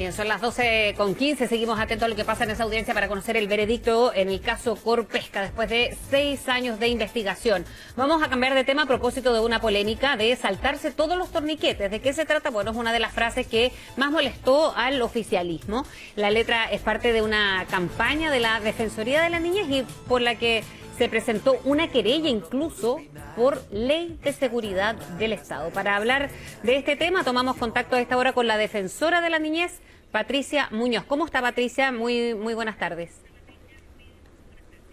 Bien, son las 12:15, seguimos atentos a lo que pasa en esa audiencia para conocer el veredicto en el caso Corpesca después de 6 años de investigación. Vamos a cambiar de tema a propósito de una polémica de saltarse todos los torniquetes. ¿De qué se trata? Bueno, es una de las frases que más molestó al oficialismo. La letra es parte de una campaña de la Defensoría de la Niñez y por la que se presentó una querella incluso por ley de seguridad del Estado. Para hablar de este tema tomamos contacto a esta hora con la defensora de la niñez, Patricia Muñoz. ¿Cómo está, Patricia? Muy buenas tardes.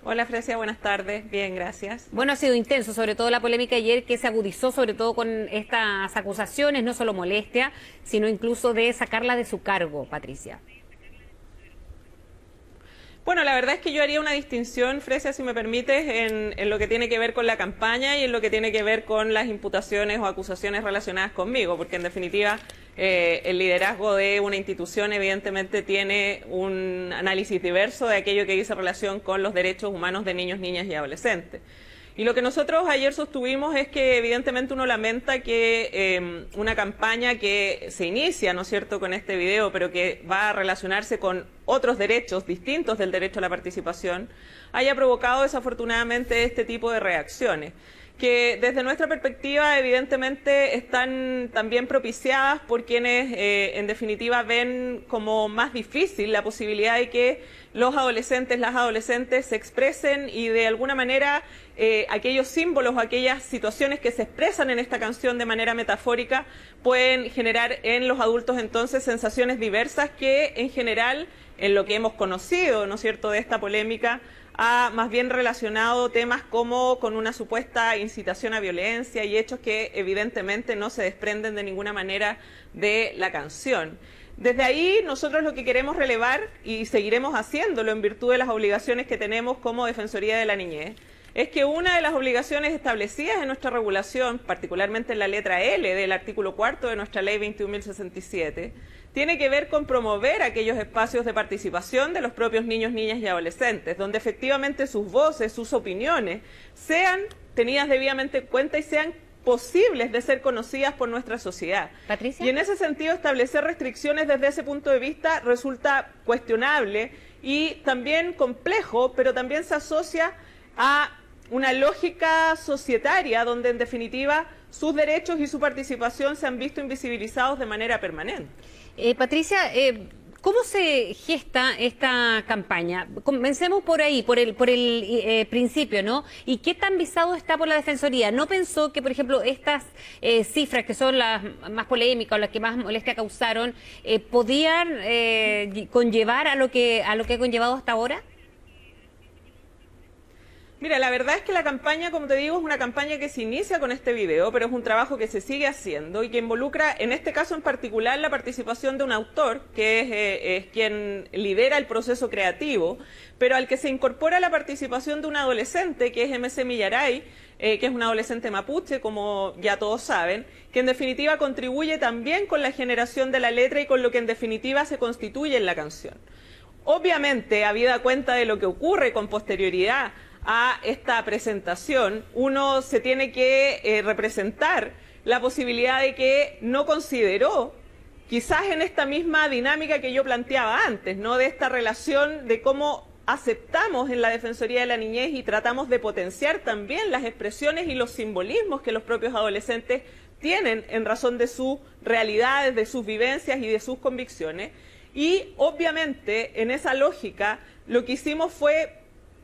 Hola, Frecia, buenas tardes. Bien, gracias. Bueno, ha sido intenso, sobre todo la polémica ayer que se agudizó sobre todo con estas acusaciones, no solo molestia, sino incluso de sacarla de su cargo, Patricia. Bueno, la verdad es que yo haría una distinción, Frecia, si me permites, en lo que tiene que ver con la campaña y en lo que tiene que ver con las imputaciones o acusaciones relacionadas conmigo, porque en definitiva el liderazgo de una institución evidentemente tiene un análisis diverso de aquello que dice relación con los derechos humanos de niños, niñas y adolescentes. Y lo que nosotros ayer sostuvimos es que evidentemente uno lamenta que una campaña que se inicia, ¿no es cierto?, con este video, pero que va a relacionarse con otros derechos distintos del derecho a la participación, haya provocado desafortunadamente este tipo de reacciones, que desde nuestra perspectiva evidentemente están también propiciadas por quienes en definitiva ven como más difícil la posibilidad de que los adolescentes, las adolescentes se expresen y de alguna manera aquellos símbolos o aquellas situaciones que se expresan en esta canción de manera metafórica pueden generar en los adultos entonces sensaciones diversas que en general en lo que hemos conocido, ¿no es cierto?, de esta polémica ha más bien relacionado temas como con una supuesta incitación a violencia y hechos que evidentemente no se desprenden de ninguna manera de la canción. Desde ahí nosotros lo que queremos relevar, y seguiremos haciéndolo en virtud de las obligaciones que tenemos como Defensoría de la Niñez, es que una de las obligaciones establecidas en nuestra regulación, particularmente en la letra L del artículo 4 de nuestra ley 21.067, tiene que ver con promover aquellos espacios de participación de los propios niños, niñas y adolescentes, donde efectivamente sus voces, sus opiniones, sean tenidas debidamente en cuenta y sean posibles de ser conocidas por nuestra sociedad. Patricia. Y en ese sentido establecer restricciones desde ese punto de vista resulta cuestionable y también complejo, pero también se asocia a una lógica societaria donde en definitiva sus derechos y su participación se han visto invisibilizados de manera permanente. Patricia, ¿cómo se gesta esta campaña? Comencemos por ahí, por el principio, ¿no? ¿Y qué tan visado está por la Defensoría? ¿No pensó que, por ejemplo, estas cifras que son las más polémicas o las que más molestia causaron, podían conllevar a lo que ha conllevado hasta ahora? Mira, la verdad es que la campaña, como te digo, es una campaña que se inicia con este video, pero es un trabajo que se sigue haciendo y que involucra, en este caso en particular, la participación de un autor, que es quien lidera el proceso creativo, pero al que se incorpora la participación de un adolescente, que es MC Millaray, que es un adolescente mapuche, como ya todos saben, que en definitiva contribuye también con la generación de la letra y con lo que en definitiva se constituye en la canción. Obviamente, habida cuenta de lo que ocurre con posterioridad a esta presentación, uno se tiene que representar la posibilidad de que no consideró, quizás en esta misma dinámica que yo planteaba antes, ¿no?, de esta relación de cómo aceptamos en la Defensoría de la Niñez y tratamos de potenciar también las expresiones y los simbolismos que los propios adolescentes tienen en razón de sus realidades, de sus vivencias y de sus convicciones. Y obviamente en esa lógica lo que hicimos fue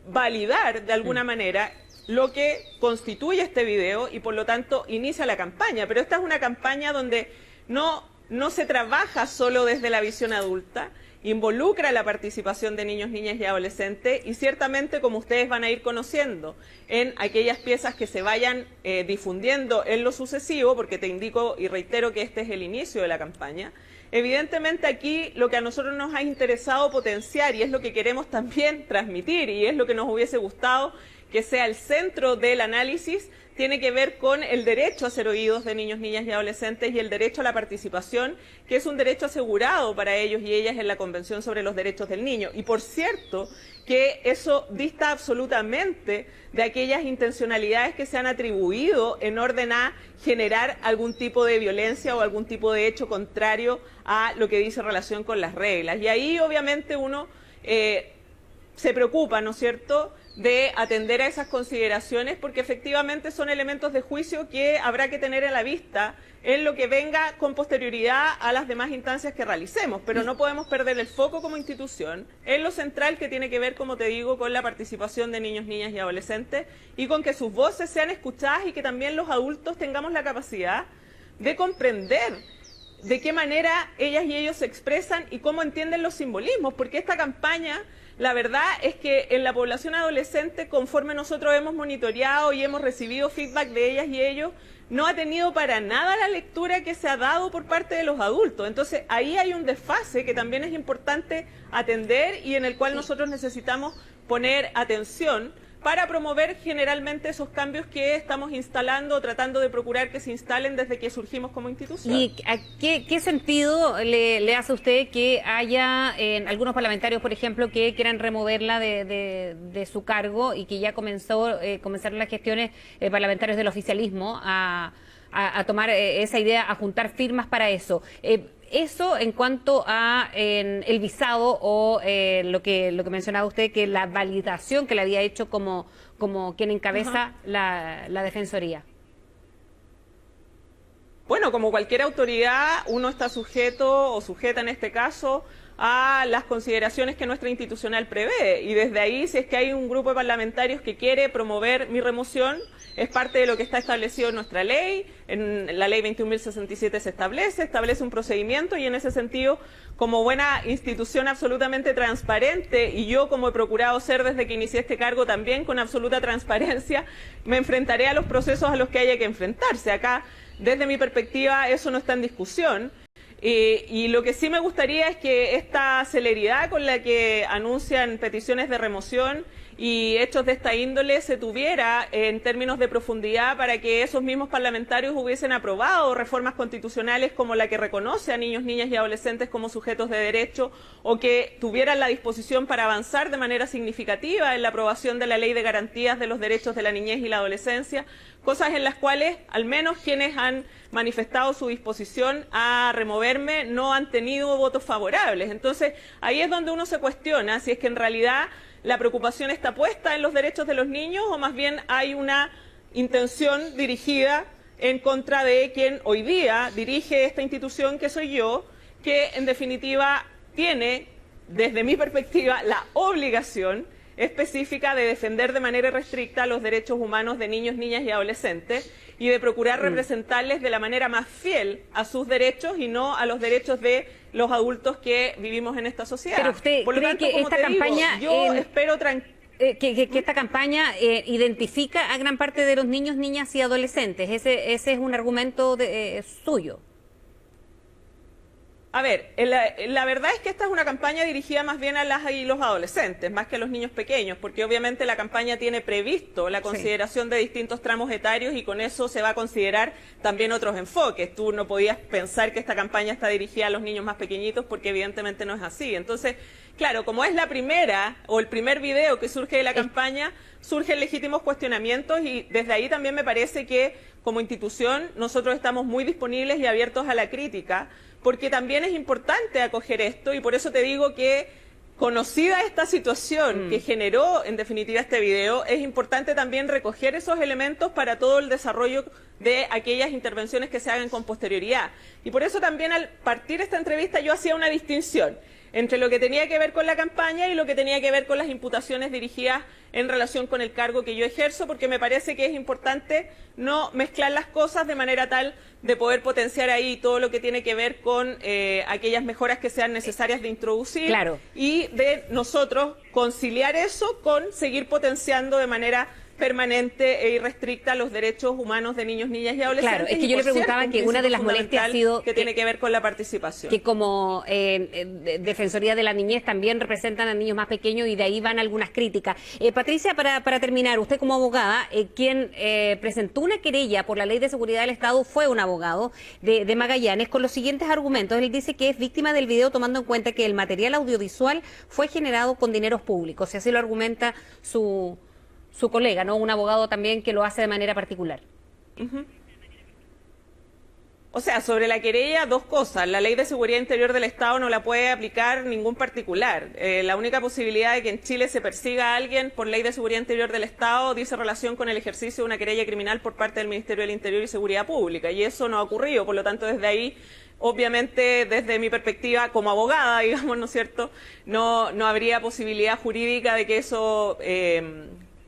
validar de alguna manera lo que constituye este video y por lo tanto inicia la campaña. Pero esta es una campaña donde no se trabaja solo desde la visión adulta, involucra la participación de niños, niñas y adolescentes y ciertamente, como ustedes van a ir conociendo en aquellas piezas que se vayan difundiendo en lo sucesivo, porque te indico y reitero que este es el inicio de la campaña, evidentemente aquí lo que a nosotros nos ha interesado potenciar y es lo que queremos también transmitir y es lo que nos hubiese gustado que sea el centro del análisis, tiene que ver con el derecho a ser oídos de niños, niñas y adolescentes y el derecho a la participación, que es un derecho asegurado para ellos y ellas en la Convención sobre los Derechos del Niño. Y por cierto, que eso dista absolutamente de aquellas intencionalidades que se han atribuido en orden a generar algún tipo de violencia o algún tipo de hecho contrario a lo que dice relación con las reglas. Y ahí obviamente uno se preocupa, ¿no es cierto?, de atender a esas consideraciones, porque efectivamente son elementos de juicio que habrá que tener en la vista en lo que venga con posterioridad a las demás instancias que realicemos, pero no podemos perder el foco como institución en lo central que tiene que ver, como te digo, con la participación de niños, niñas y adolescentes y con que sus voces sean escuchadas y que también los adultos tengamos la capacidad de comprender de qué manera ellas y ellos se expresan y cómo entienden los simbolismos, porque esta campaña, la verdad es que en la población adolescente, conforme nosotros hemos monitoreado y hemos recibido feedback de ellas y ellos, no ha tenido para nada la lectura que se ha dado por parte de los adultos. Entonces, ahí hay un desfase que también es importante atender y en el cual nosotros necesitamos poner atención para promover generalmente esos cambios que estamos instalando o tratando de procurar que se instalen desde que surgimos como institución. ¿Y qué sentido le hace a usted que haya algunos parlamentarios, por ejemplo, que quieran removerla de su cargo y que ya comenzaron las gestiones parlamentarios del oficialismo a tomar esa idea, a juntar firmas para eso? Eso en cuanto a el visado o lo que mencionaba usted, que la validación que le había hecho como quien encabeza la Defensoría. Bueno, como cualquier autoridad, uno está sujeto o sujeta en este caso a las consideraciones que nuestra institucional prevé. Y desde ahí, si es que hay un grupo de parlamentarios que quiere promover mi remoción, es parte de lo que está establecido en nuestra ley. En la ley 21.067 se establece un procedimiento y en ese sentido, como buena institución absolutamente transparente, y yo como he procurado ser desde que inicié este cargo también con absoluta transparencia, me enfrentaré a los procesos a los que haya que enfrentarse. Acá, desde mi perspectiva, eso no está en discusión. Y lo que sí me gustaría es que esta celeridad con la que anuncian peticiones de remoción y hechos de esta índole se tuviera en términos de profundidad para que esos mismos parlamentarios hubiesen aprobado reformas constitucionales como la que reconoce a niños, niñas y adolescentes como sujetos de derecho, o que tuvieran la disposición para avanzar de manera significativa en la aprobación de la Ley de Garantías de los Derechos de la Niñez y la Adolescencia, cosas en las cuales al menos quienes han manifestado su disposición a removerme no han tenido votos favorables. Entonces, ahí es donde uno se cuestiona si es que en realidad la preocupación está puesta en los derechos de los niños o más bien hay una intención dirigida en contra de quien hoy día dirige esta institución, que soy yo, que en definitiva tiene, desde mi perspectiva, la obligación específica de defender de manera irrestricta los derechos humanos de niños, niñas y adolescentes y de procurar representarles de la manera más fiel a sus derechos y no a los derechos de los adultos que vivimos en esta sociedad. Pero usted Por lo cree tanto, que como esta te digo, campaña yo espero que esta campaña identifica a gran parte de los niños, niñas y adolescentes. Ese es un argumento suyo. A ver, la verdad es que esta es una campaña dirigida más bien a las y los adolescentes, más que a los niños pequeños, porque obviamente la campaña tiene previsto la consideración de distintos tramos etarios y con eso se va a considerar también otros enfoques. Tú no podías pensar que esta campaña está dirigida a los niños más pequeñitos porque evidentemente no es así. Entonces, claro, como es la primera o el primer video que surge de la campaña, surgen legítimos cuestionamientos y desde ahí también me parece que como institución nosotros estamos muy disponibles y abiertos a la crítica, porque también es importante acoger esto y por eso te digo que, conocida esta situación que generó en definitiva este video, es importante también recoger esos elementos para todo el desarrollo de aquellas intervenciones que se hagan con posterioridad. Y por eso también al partir esta entrevista yo hacía una distinción entre lo que tenía que ver con la campaña y lo que tenía que ver con las imputaciones dirigidas en relación con el cargo que yo ejerzo, porque me parece que es importante no mezclar las cosas de manera tal de poder potenciar ahí todo lo que tiene que ver con aquellas mejoras que sean necesarias de introducir y de nosotros conciliar eso con seguir potenciando de manera permanente e irrestricta a los derechos humanos de niños, niñas y adolescentes. Claro, es que yo le preguntaba que una de las molestias ha sido que tiene que ver con la participación. Que como Defensoría de la Niñez también representan a niños más pequeños y de ahí van algunas críticas. Patricia, para terminar, usted como abogada, quien presentó una querella por la Ley de Seguridad del Estado fue un abogado de Magallanes con los siguientes argumentos. Él dice que es víctima del video tomando en cuenta que el material audiovisual fue generado con dineros públicos, y así lo argumenta su colega, ¿no? Un abogado también que lo hace de manera particular. O sea, sobre la querella, dos cosas. La Ley de Seguridad Interior del Estado no la puede aplicar ningún particular. La única posibilidad de que en Chile se persiga a alguien por Ley de Seguridad Interior del Estado dice relación con el ejercicio de una querella criminal por parte del Ministerio del Interior y Seguridad Pública. Y eso no ha ocurrido. Por lo tanto, desde ahí, obviamente, desde mi perspectiva como abogada, digamos, ¿no es cierto?, no habría posibilidad jurídica de que eso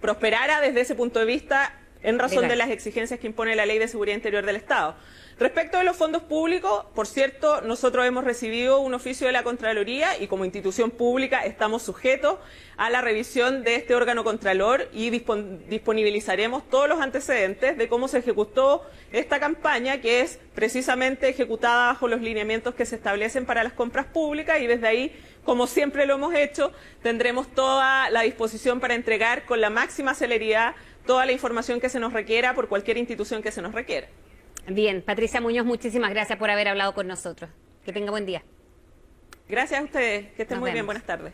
prosperara desde ese punto de vista en razón de las exigencias que impone la Ley de Seguridad Interior del Estado. Respecto de los fondos públicos, por cierto, nosotros hemos recibido un oficio de la Contraloría y como institución pública estamos sujetos a la revisión de este órgano contralor y disponibilizaremos todos los antecedentes de cómo se ejecutó esta campaña, que es precisamente ejecutada bajo los lineamientos que se establecen para las compras públicas, y desde ahí, como siempre lo hemos hecho, tendremos toda la disposición para entregar con la máxima celeridad toda la información que se nos requiera por cualquier institución que se nos requiera. Bien, Patricia Muñoz, muchísimas gracias por haber hablado con nosotros. Que tenga buen día. Gracias a ustedes, que estén muy bien, buenas tardes.